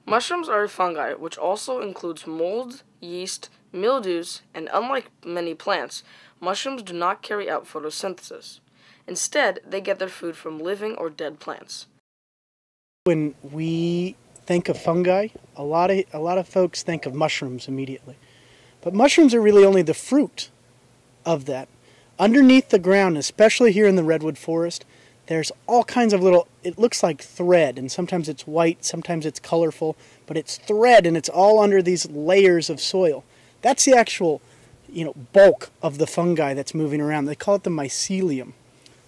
Mushrooms are a fungi which also includes mold, yeast, mildews, and unlike many plants, mushrooms do not carry out photosynthesis. Instead, they get their food from living or dead plants. When we think of fungi, a lot of folks think of mushrooms immediately. But mushrooms are really only the fruit of that. Underneath the ground, especially here in the redwood forest, there's all kinds of little, it looks like thread, and sometimes it's white, sometimes it's colorful, but it's thread and it's all under these layers of soil. That's the actual, bulk of the fungi that's moving around. They call it the mycelium.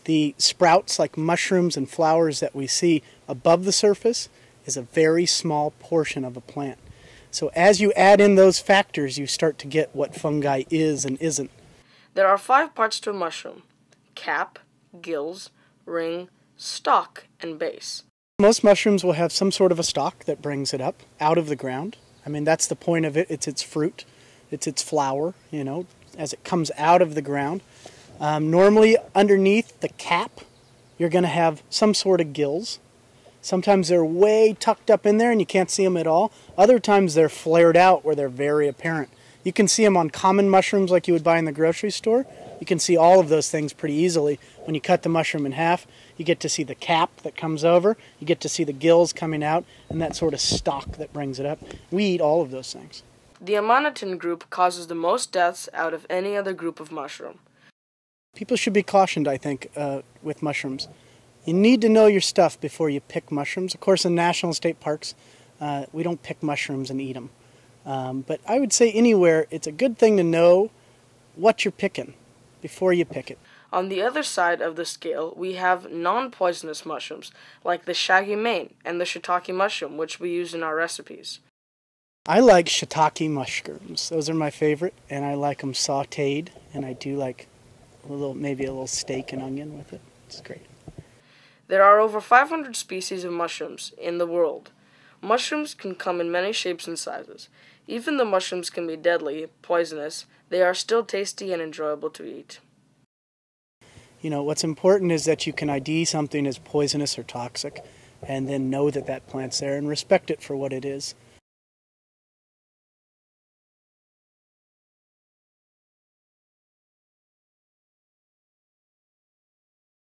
The sprouts like mushrooms and flowers that we see above the surface is a very small portion of a plant. So as you add in those factors, you start to get what fungi is and isn't. There are 5 parts to a mushroom: cap, gills, ring, stalk, and base. Most mushrooms will have some sort of a stalk that brings it up out of the ground. I mean, that's the point of it. It's its fruit. It's its flower, as it comes out of the ground. Normally underneath the cap, you're going to have some sort of gills. Sometimes they're way tucked up in there and you can't see them at all. Other times they're flared out where they're very apparent. You can see them on common mushrooms like you would buy in the grocery store. You can see all of those things pretty easily. When you cut the mushroom in half, you get to see the cap that comes over, you get to see the gills coming out, and that sort of stalk that brings it up. We eat all of those things. The amanitin group causes the most deaths out of any other group of mushroom. People should be cautioned, I think, with mushrooms. You need to know your stuff before you pick mushrooms. Of course, in national state parks, we don't pick mushrooms and eat them. But I would say anywhere, it's a good thing to know what you're picking before you pick it. On the other side of the scale, we have non-poisonous mushrooms, like the shaggy mane and the shiitake mushroom, which we use in our recipes. I like shiitake mushrooms. Those are my favorite, and I like them sautéed, and I do like maybe a little steak and onion with it. It's great. There are over 500 species of mushrooms in the world. Mushrooms can come in many shapes and sizes. Even though mushrooms can be deadly, poisonous, they are still tasty and enjoyable to eat. What's important is that you can ID something as poisonous or toxic, and then know that that plant's there and respect it for what it is.